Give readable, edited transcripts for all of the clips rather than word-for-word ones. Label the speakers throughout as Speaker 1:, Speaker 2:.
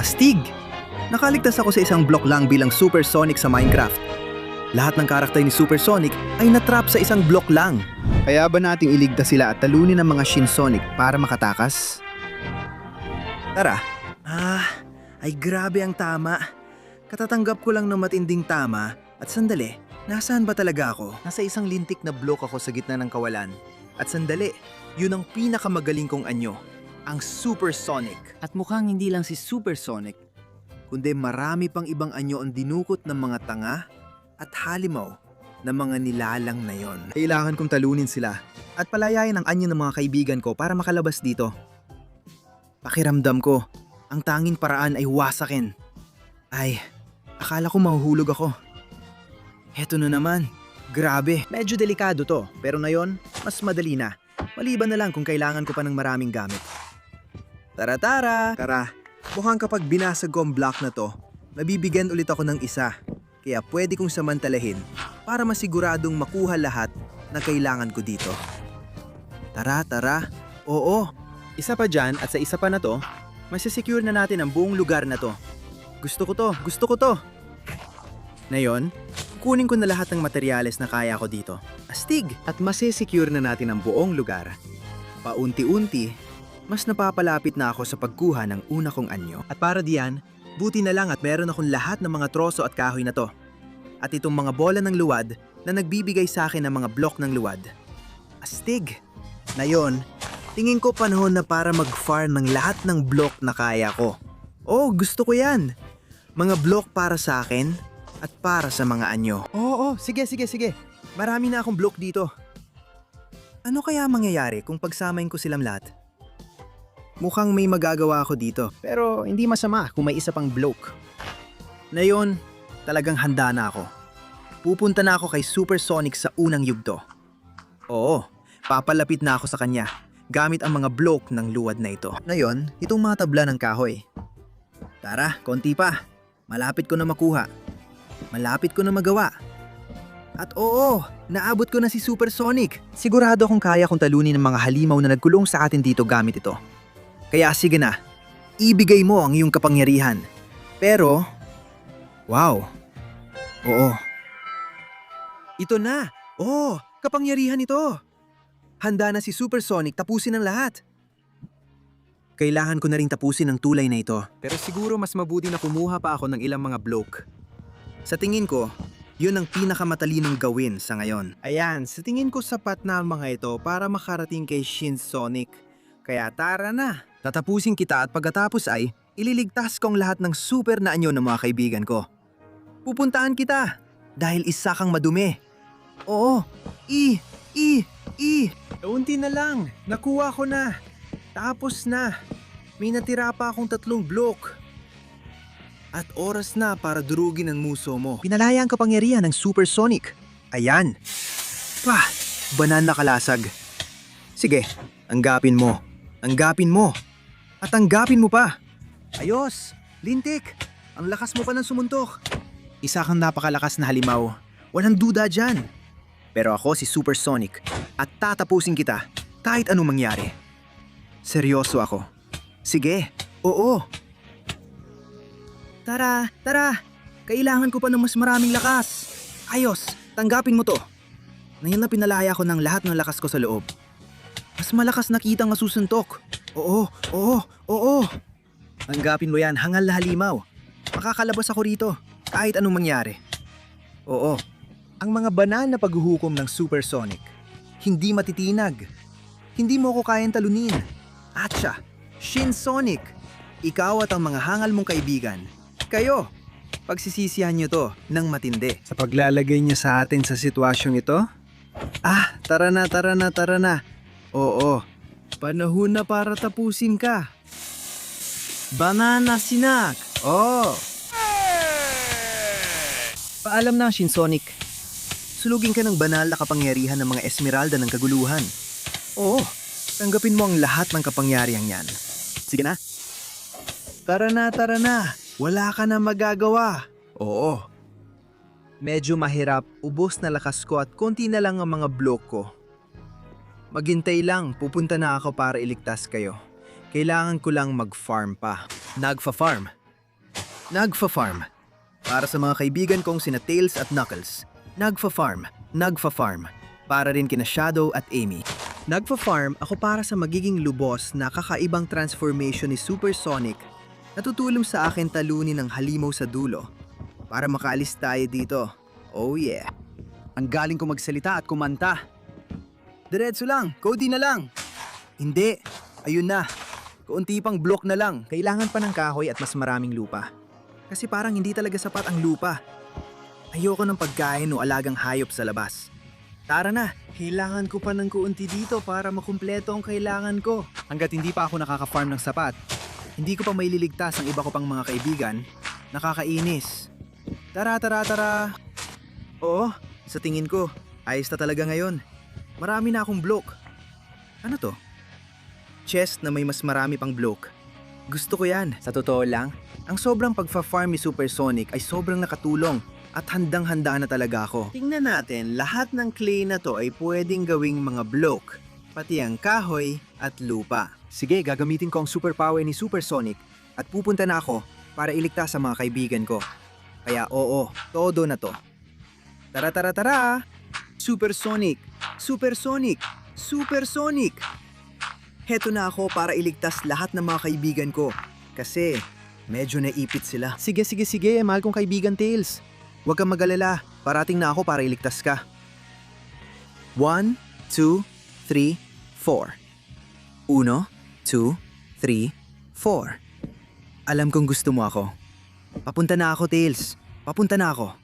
Speaker 1: Astig! Nakaligtas ako sa isang block lang bilang Supersonic sa Minecraft. Lahat ng karakter ni Supersonic ay natrap sa isang block lang.
Speaker 2: Kaya ba nating iligtas sila at talunin ang mga Shinsonic para makatakas?
Speaker 1: Tara. Ay grabe ang tama. Katatanggap ko lang ng matinding tama at sandali, nasaan ba talaga ako? Nasa isang lintik na block ako sa gitna ng kawalan. At sandali, yun ang pinakamagaling kong anyo, ang Supersonic. At mukhang hindi lang si Supersonic, kundi marami pang ibang anyo ang dinukot ng mga tanga at halimaw ng mga nilalang na yon.
Speaker 2: Kailangan kong talunin sila at palayain ang anyo ng mga kaibigan ko para makalabas dito.
Speaker 1: Pakiramdam ko, ang tanging paraan ay wasakin. Ay, akala ko mahuhulog ako. Heto na naman. Grabe, medyo delikado to, pero ngayon, mas madali na. Maliban na lang kung kailangan ko pa ng maraming gamit. Tara! Mukhang kapag binasag ko ang block na to, mabibigyan ulit ako ng isa. Kaya pwede kong samantalahin para masiguradong makuha lahat na kailangan ko dito. Tara. Oo, isa pa dyan at sa isa pa na to, masisecure na natin ang buong lugar na to. Gusto ko to. Ngayon, kunin ko na lahat ng materyales na kaya ko dito. Astig! At masisecure na natin ang buong lugar. Paunti-unti, mas napapalapit na ako sa pagkuha ng una kong anyo. At para diyan, buti na lang at meron akong lahat ng mga troso at kahoy na to. At itong mga bola ng luwad na nagbibigay sa akin ng mga blok ng luwad. Astig! Ngayon, tingin ko panahon na para mag-farm ng lahat ng blok na kaya ko. Oh, gusto ko yan! Mga blok para sa akin at para sa mga anyo. Oo, sige. Marami na akong blok dito. Ano kaya mangyayari kung pagsamahin ko silang lahat? Mukhang may magagawa ako dito.
Speaker 2: Pero hindi masama kung may isa pang bloke.
Speaker 1: Ngayon, talagang handa na ako. Pupunta na ako kay Supersonic sa unang yugto. Oo, papalapit na ako sa kanya gamit ang mga blok ng luwad na ito. Ngayon, itong mga tabla ng kahoy. Tara, konti pa. Malapit ko na makuha. Malapit ko na magawa. At oo, naabot ko na si Supersonic. Sigurado akong kaya kong talunin ng mga halimaw na nagkulong sa atin dito gamit ito. Kaya sige na, ibigay mo ang iyong kapangyarihan. Pero, wow. Oo. Ito na. Oh, kapangyarihan ito. Handa na si Supersonic tapusin ang lahat. Kailangan ko na rin tapusin ang tulay na ito. Pero siguro mas mabuti na kumuha pa ako ng ilang mga bloke. Sa tingin ko, yun ang pinakamatalinong gawin sa ngayon. Ayan, sa tingin ko sapat na ang mga ito para makarating kay Shinsonic. Kaya tara na. Tatapusin kita at pagkatapos ay ililigtas ko ang lahat ng super na anyo ng mga kaibigan ko. Pupuntaan kita dahil isa kang madumi. Oo, Unti na lang, nakuha ko na. Tapos na. May natira pa akong 3 blok. At oras na para durugin ang muso mo. Pinalaya ang kapangyarihan ng Supersonic. Ayan. Banan na kalasag. Sige, tanggapin mo. At tanggapin mo pa. Ayos, lintik. Ang lakas mo pa ng sumuntok. Isa kang napakalakas na halimaw. Walang duda dyan. Pero ako si Supersonic at tatapusin kita kahit anong mangyari. Seryoso ako. Sige, oo. Tara. Kailangan ko pa ng mas maraming lakas. Ayos, tanggapin mo to. Ngayon na pinalaya ko ng lahat ng lakas ko sa loob. Mas malakas na kitang masusuntok. Oo. Tanggapin mo yan, hangal na halimaw. Makakalabas ako rito, kahit anong mangyari. Oo, ang mga banal na paghuhukom ng Supersonic, hindi matitinag. Hindi mo ko kayang talunin. Atcha, Shinsonic, ikaw at ang mga hangal mong kaibigan. Kayo, pagsisisihan nyo to ng matindi.
Speaker 2: Sa paglalagay niya sa atin sa sitwasyong ito?
Speaker 1: Tara na. Oo, panahon na para tapusin ka. Banana Sinak! Oh! Paalam na, Shinsonic. Sulugin ka ng banal na kapangyarihan ng mga Esmeralda ng kaguluhan. Oo, tanggapin mo ang lahat ng kapangyarihang yan. Sige na. Tara na. Wala ka na magagawa. Oo. Medyo mahirap, ubos na lakas ko at konti na lang ang mga blok ko. Maghintay lang, pupunta na ako para iligtas kayo. Kailangan ko lang mag-farm pa. Nagfa-farm. Nagfa-farm. Para sa mga kaibigan kong sina Tails at Knuckles. Nagfa-farm. Nagfa-farm. Para rin kina Shadow at Amy.
Speaker 2: Nagfa-farm ako para sa magiging lubos na kakaibang transformation ni Supersonic. Natutulong sa akin talunin ng halimaw sa dulo para makaalis tayo dito. Oh yeah.
Speaker 1: Ang galing ko magsalita at kumanta. Diretso lang, Cody na lang. Hindi, ayun na. Kaunti pang block na lang.
Speaker 2: Kailangan pa ng kahoy at mas maraming lupa. Kasi parang hindi talaga sapat ang lupa.
Speaker 1: Ayoko ng pagkain o alagang hayop sa labas. Tara na,
Speaker 2: Kailangan ko pa ng kuunti dito para makumpleto ang kailangan ko.
Speaker 1: hanggat hindi pa ako nakaka-farm ng sapat. Hindi ko pa maililigtas ang iba ko pang mga kaibigan. Nakakainis. Tara, tara, tara. Oo, sa tingin ko, ayos na talaga ngayon. Marami na akong block. Ano to? Chest na may mas marami pang block. Gusto ko yan. Sa totoo lang, ang sobrang pagfa-farm ni Supersonic ay sobrang nakatulong at handang-handa na talaga ako. Tingnan natin, lahat ng clay na to ay pwedeng gawing mga block, pati ang kahoy at lupa. Sige, gagamitin ko ang superpower ni Supersonic at pupunta na ako para iligtas sa mga kaibigan ko. Kaya oo, todo na to. Tara, tara, tara! Supersonic! Supersonic! Supersonic! Heto na ako para iligtas lahat ng mga kaibigan ko. Kasi medyo naipit sila. Sige, sige, sige, mahal kong kaibigan Tails. Huwag kang mag-alala, parating na ako para iligtas ka. 1, 2, 3, 4. 1, 2, 3, 4. Alam kong gusto mo ako. Papunta na ako, Tails. Papunta na ako.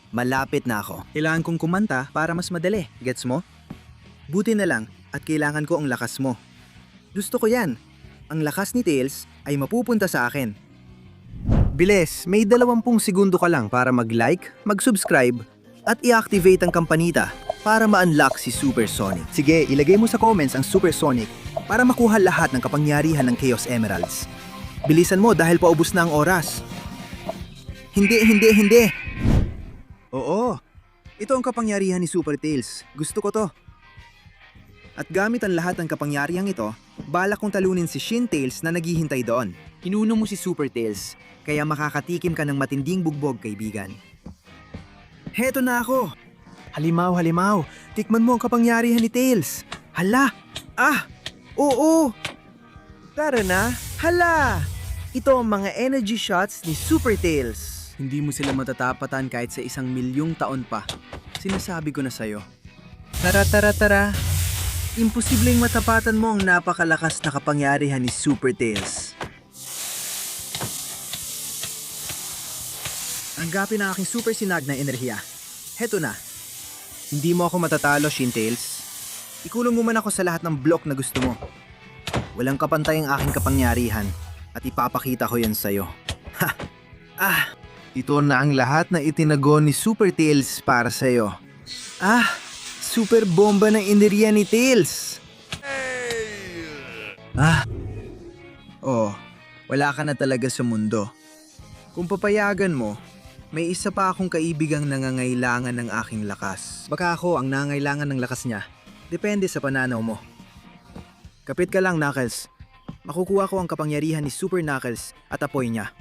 Speaker 1: Malapit na ako. Kailangan kong kumanta para mas madali. Gets mo? Buti na lang at kailangan ko ang lakas mo. Gusto ko yan. Ang lakas ni Tails ay mapupunta sa akin. Bilis, may 20 segundo ka lang para mag-like, mag-subscribe, at i-activate ang kampanita para ma-unlock si Supersonic. Sige, ilagay mo sa comments ang Supersonic para makuha lahat ng kapangyarihan ng Chaos Emeralds. Bilisan mo dahil paubos na ang oras. Hindi, hindi, hindi! Oo, ito ang kapangyarihan ni Super Tails. Gusto ko to. At gamit ang lahat ng kapangyarihang ito, balak kong talunin si Shin Tails na naghihintay doon. Inuno mo si Super Tails, kaya makakatikim ka ng matinding bugbog, kaibigan. Heto na ako! Halimaw, halimaw! Tikman mo ang kapangyarihan ni Tails! Hala! Ah! Oo! Tara na! Hala! Ito ang mga energy shots ni Super Tails. Hindi mo sila matatapatan kahit sa 1,000,000 taon pa. Sinasabi ko na sa'yo. Tara, tara, tara! Imposibleng matapatan mo ang napakalakas na kapangyarihan ni Super Tails. Tanggapin ang aking super sinag na enerhiya. Heto na. Hindi mo ako matatalo, Shin Tails. Ikulong mo man ako sa lahat ng block na gusto mo. Walang kapantay ang aking kapangyarihan at ipapakita ko yan sa'yo. Ha! Ah! Ito na ang lahat na itinago ni Super Tails para sa'yo. Ah! Super bomba ng enerhiya ni Tails! Ah! Oh, wala ka na talaga sa mundo. Kung papayagan mo, may isa pa akong kaibigang nangangailangan ng aking lakas. Baka ako ang nangangailangan ng lakas niya. Depende sa pananaw mo. Kapit ka lang, Knuckles. Makukuha ko ang kapangyarihan ni Super Knuckles at apoy niya.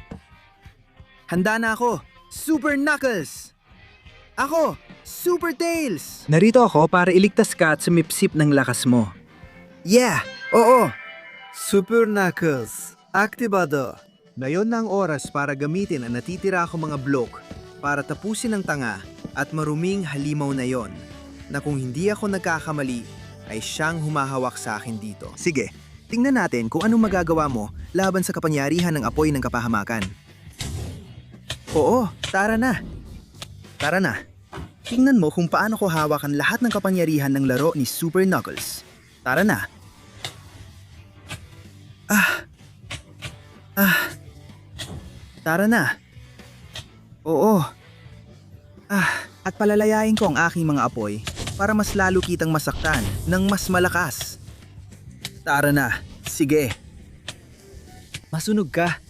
Speaker 1: Handa na ako, Super Knuckles! Ako, Super Tails! Narito ako para iligtas ka at sumipsip ng lakas mo. Yeah! Oo! Super Knuckles, aktibado! Ngayon na ang oras para gamitin ang natitira akong mga block para tapusin ang tanga at maruming halimaw na yon na kung hindi ako nagkakamali ay siyang humahawak sa akin dito. Sige, tingnan natin kung anong magagawa mo laban sa kapangyarihan ng apoy ng kapahamakan. Oo, tara na! Tara na! Tingnan mo kung paano ko hawakan lahat ng kapangyarihan ng laro ni Super Knuckles. Tara na! Tara na! Oo! At palalayain ko ang aking mga apoy para mas lalo kitang masaktan ng mas malakas. Tara na! Sige! Masunog ka!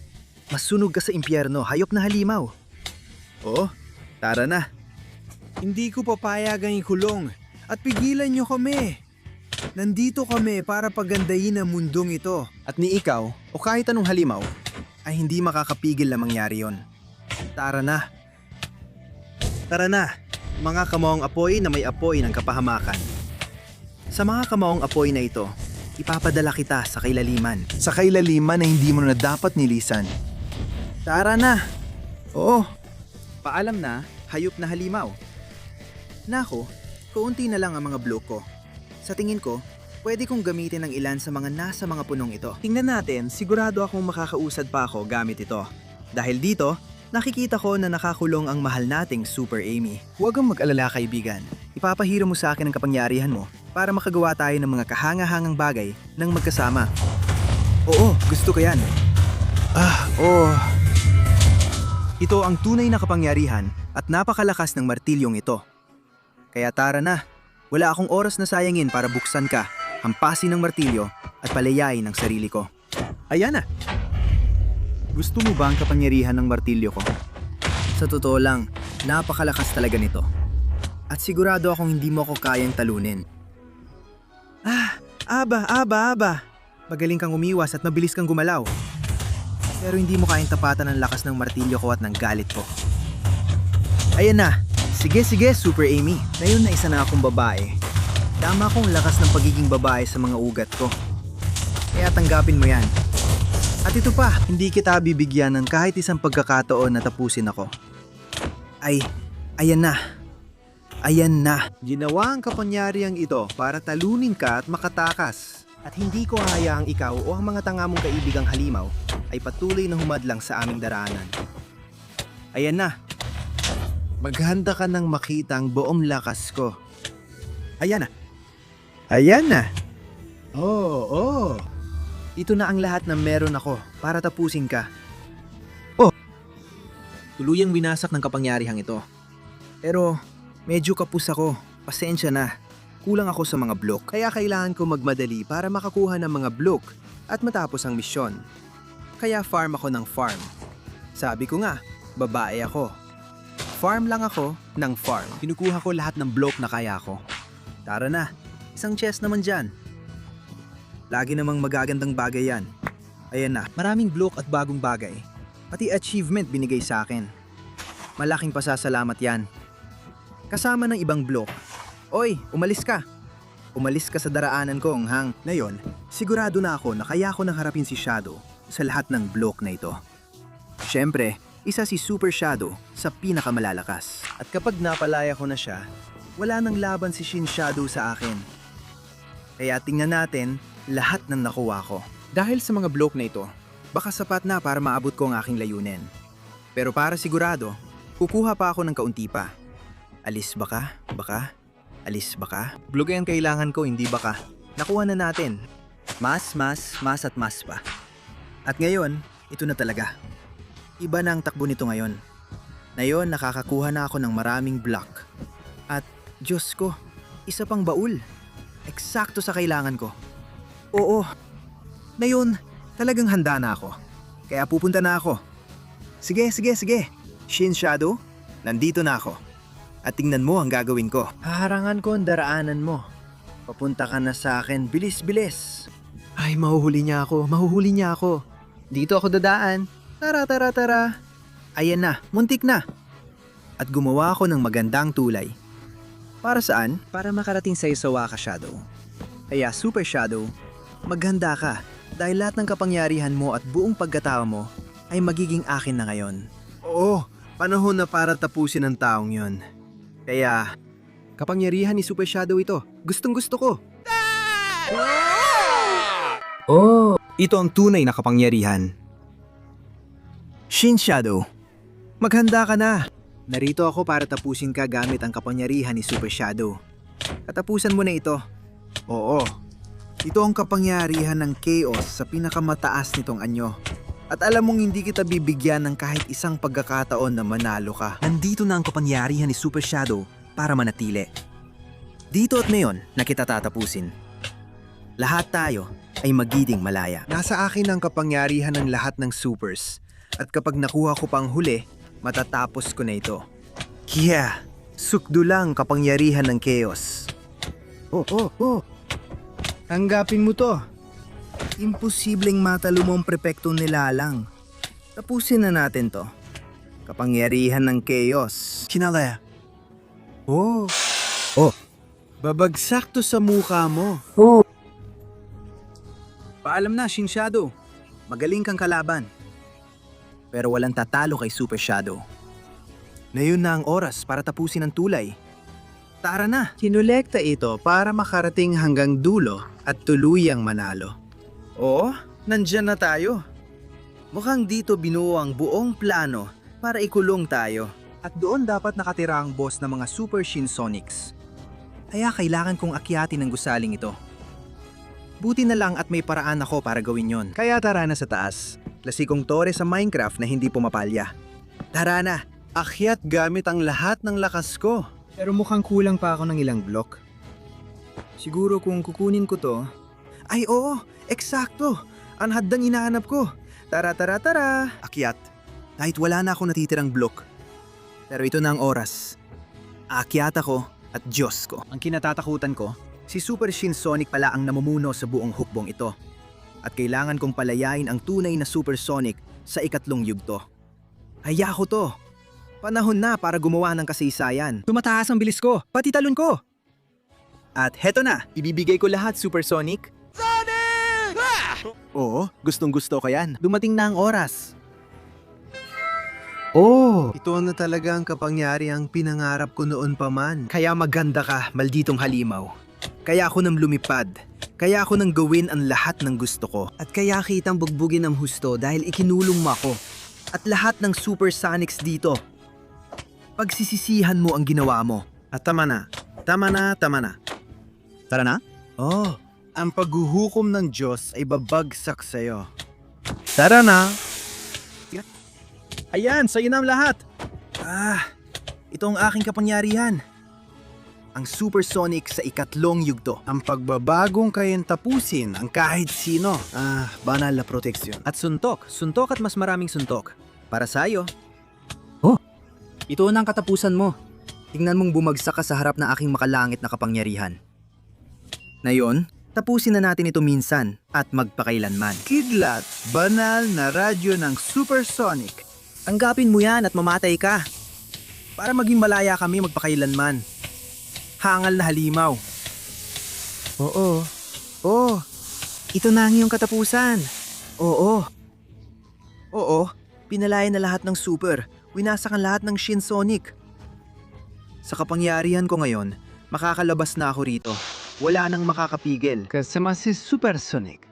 Speaker 1: Masunog ka sa impyerno, hayop na halimaw! Oo, tara na! Hindi ko papayagang ikulong at pigilan niyo kami! Nandito kami para pagandahin ang mundong ito. At ni ikaw, o kahit anong halimaw, ay hindi makakapigil na mangyari yon.
Speaker 2: Tara na. Tara na, mga kamaong apoy na may apoy ng kapahamakan. Sa mga kamaong apoy na ito, ipapadala kita sa kailaliman.
Speaker 3: Sa kailaliman na hindi mo na dapat nilisan.
Speaker 2: Tara na! Oo,
Speaker 1: Paalam na, hayop na halimaw.
Speaker 2: nako, kaunti na lang ang mga bloke ko. Sa tingin ko, pwede kong gamitin ang ilan sa mga nasa mga punong ito.
Speaker 1: Tingnan natin, sigurado akong makakausad pa ako gamit ito. Dahil dito, nakikita ko na nakakulong ang mahal nating Super Amy.
Speaker 2: Huwag kang mag-alala, kaibigan. Ipapahiro mo sa akin ang kapangyarihan mo para makagawa tayo ng mga kahanga-hangang bagay ng magkasama. Oo, gusto ko yan. Ito ang tunay na kapangyarihan at napakalakas ng martilyong ito. Kaya tara na, wala akong oras na sayangin para buksan ka, hampasin ng martilyo at palayain ang sarili ko.
Speaker 1: Ayan na! Gusto mo ba ang kapangyarihan ng martilyo ko?
Speaker 2: Sa totoo lang, napakalakas talaga nito. At sigurado akong hindi mo ako kayang talunin. Aba. Magaling kang umiwas at mabilis kang gumalaw. Pero hindi mo kayang tapatan ang lakas ng martilyo ko at ng galit ko. Ayan na! Sige, Super Amy. Ngayon na isa na akong babae. Tama akong lakas ng pagiging babae sa mga ugat ko. Kaya tanggapin mo yan. At ito pa, hindi kita bibigyan ng kahit isang pagkakataon na tapusin ako. Ayan na.
Speaker 3: Ginawa ang kapangyarihang ito para talunin ka at makatakas.
Speaker 2: At hindi ko hayaang ikaw o ang mga tanga mong kaibigang halimaw ay patuloy na humadlang sa aming daraanan. Ayan na.
Speaker 3: Maghanda ka nang makita ang buong lakas ko.
Speaker 2: Ayan na. Oo. Ito na ang lahat na meron ako para tapusin ka.
Speaker 1: Tuluyang winasak ng kapangyarihang ito.
Speaker 2: Pero medyo kapus ako. Pasensya na. Kulang ako sa mga bloke. Kaya kailangan ko magmadali para makakuha ng mga bloke at matapos ang misyon. Kaya farm ako ng farm. Sabi ko nga, babae ako. Farm lang ako ng farm.
Speaker 1: Kinukuha ko lahat ng bloke na kaya ko.
Speaker 2: Tara na, isang chest naman dyan. Lagi namang magagandang bagay yan. Ayan na,
Speaker 1: Maraming bloke at bagong bagay.
Speaker 2: pati achievement binigay sa akin. Malaking pasasalamat yan. Kasama ng ibang bloke. Oy, umalis ka. Umalis ka sa daraanan ko, hang. Ngayon, sigurado na ako na kaya ko nang harapin si Shadow sa lahat ng bloke na ito. Siyempre, isa si Super Shadow sa pinakamalalakas. At kapag napalaya ko na siya, wala nang laban si Shin Shadow sa akin. Kaya tingnan natin lahat ng nakuha ko. Dahil sa mga bloke na ito, baka sapat na para maabot ko ang aking layunin. Pero para sigurado, kukuha pa ako ng kaunti pa. Alis ba ka? Alis ba ka? Bloke ang kailangan ko, hindi ba ka? Nakuha na natin. Mas at mas pa. At ngayon, ito na talaga. Iba na ang takbo nito ngayon. Ngayon, nakakakuha na ako ng maraming block. At, Diyos ko, isa pang baul. Eksakto sa kailangan ko. Oo. Ngayon, talagang handa na ako. Kaya pupunta na ako. Sige. Shin Shadow, nandito na ako. At tingnan mo ang gagawin ko. Haharangan ko ang daraanan mo. Papunta ka na sa akin, bilis. Ay, mahuhuli niya ako. Dito ako dadaan. Tara. Ayan na, muntik na. At gumawa ako ng magandang tulay. Para saan? Para makarating sa isawa ka, Shadow. Kaya Super Shadow, maghanda ka dahil lahat ng kapangyarihan mo at buong pagkatao mo ay magiging akin na ngayon. Oo, panahon na para tapusin ang taong yon. Kaya, kapangyarihan ni Super Shadow ito. Gustong-gusto ko. Ito ang tunay na kapangyarihan. Shin Shadow, maghanda ka na. Narito ako para tapusin ka gamit ang kapangyarihan ni Super Shadow. Katapusan mo na ito. Oo. Ito ang kapangyarihan ng Chaos sa pinakamataas nitong anyo. At alam mong hindi kita bibigyan ng kahit isang pagkakataon na manalo ka. Nandito na ang kapangyarihan ni Super Shadow para manatili. Dito at ngayon na kita tatapusin. Lahat tayo ay magiging malaya. Nasa akin ang kapangyarihan ng lahat ng supers. At kapag nakuha ko pang huli, matatapos ko na ito. Kaya, sukdo lang kapangyarihan ng Chaos. Tanggapin mo to. Imposibleng matalo mo ang prepektong nilalang. Tapusin na natin to. Kapangyarihan ng chaos.
Speaker 3: Kinalaya. Oh. Babagsak to sa mukha mo.
Speaker 2: Paalam na, Shin Shadow. Magaling kang kalaban. Pero walang tatalo kay Super Shadow. Ngayon na ang oras para tapusin ang tulay. Tara na!
Speaker 3: Kinolekta ito para makarating hanggang dulo at tuluyang manalo.
Speaker 1: Oo, nandyan na tayo. Mukhang dito binuo ang buong plano para ikulong tayo.
Speaker 2: At doon dapat nakatira ang boss ng mga Super Shin Sonics. Kaya kailangan kong akyatin ang gusaling ito. Buti na lang at may paraan ako para gawin yon. Kaya tara na sa taas. Klasikong tore sa Minecraft na hindi pumapalya. Tara na!
Speaker 3: Akyat gamit ang lahat ng lakas ko.
Speaker 2: Pero mukhang kulang pa ako ng ilang block. Siguro kung kukunin ko to... Ay oo! Eksakto! Ang haddang inahanap ko! Tara! Akyat. Kahit wala na ako natitirang block. Pero ito na ang oras. Aakyat ako at Diyos ko. Ang kinatatakutan ko, si Super Shin Sonic pala ang namumuno sa buong hukbong ito. At kailangan kong palayain ang tunay na Super Sonic sa ikatlong yugto. Haya ko to! Panahon na para gumawa ng kasaysayan. Tumataas ang bilis ko, pati talon ko! At heto na, ibibigay ko lahat, Super Sonic. Sonic! Oo, gustong-gusto ko yan. Dumating na ang oras.
Speaker 3: Oh! Ito na talaga ang kapangyarihang pinangarap ko noon pa man.
Speaker 2: Kaya maganda ka, malditong halimaw. Kaya ako nang lumipad. Kaya ako nang gawin ang lahat ng gusto ko. At kaya kitang bugbugin ng husto dahil ikinulong mo ako. At lahat ng Super Sonics dito. Pagsisisihan mo ang ginawa mo.
Speaker 3: At tama na.
Speaker 2: Tara na?
Speaker 3: Oh, ang paghuhukom ng Diyos ay babagsak sa'yo. Tara na!
Speaker 2: Ayan, sa'yo na ang lahat. Ito ang aking kapangyarihan. Ang Super Sonic sa ikatlong yugto.
Speaker 3: Ang pagbabagong kayang tapusin ang kahit sino.
Speaker 2: Banal na proteksyon. At suntok at mas maraming suntok. Para sa'yo. Ito na ang katapusan mo. Tingnan mong bumagsak ka sa harap ng aking makalangit na kapangyarihan. Ngayon, tapusin na natin ito minsan at magpakailanman.
Speaker 3: Kidlat, banal na radyo ng Supersonic.
Speaker 2: Tanggapin mo yan at mamatay ka. Para maging malaya kami magpakailanman. Hangal na halimaw.
Speaker 3: Oo.
Speaker 2: Ito na ang iyong katapusan. Oo, pinalaya na lahat ng super. Winasak ang lahat ng Shin Sonic. Sa kapangyarihan ko ngayon, makakalabas na ako rito. Wala nang makakapigil.
Speaker 3: Kasama si Supersonic.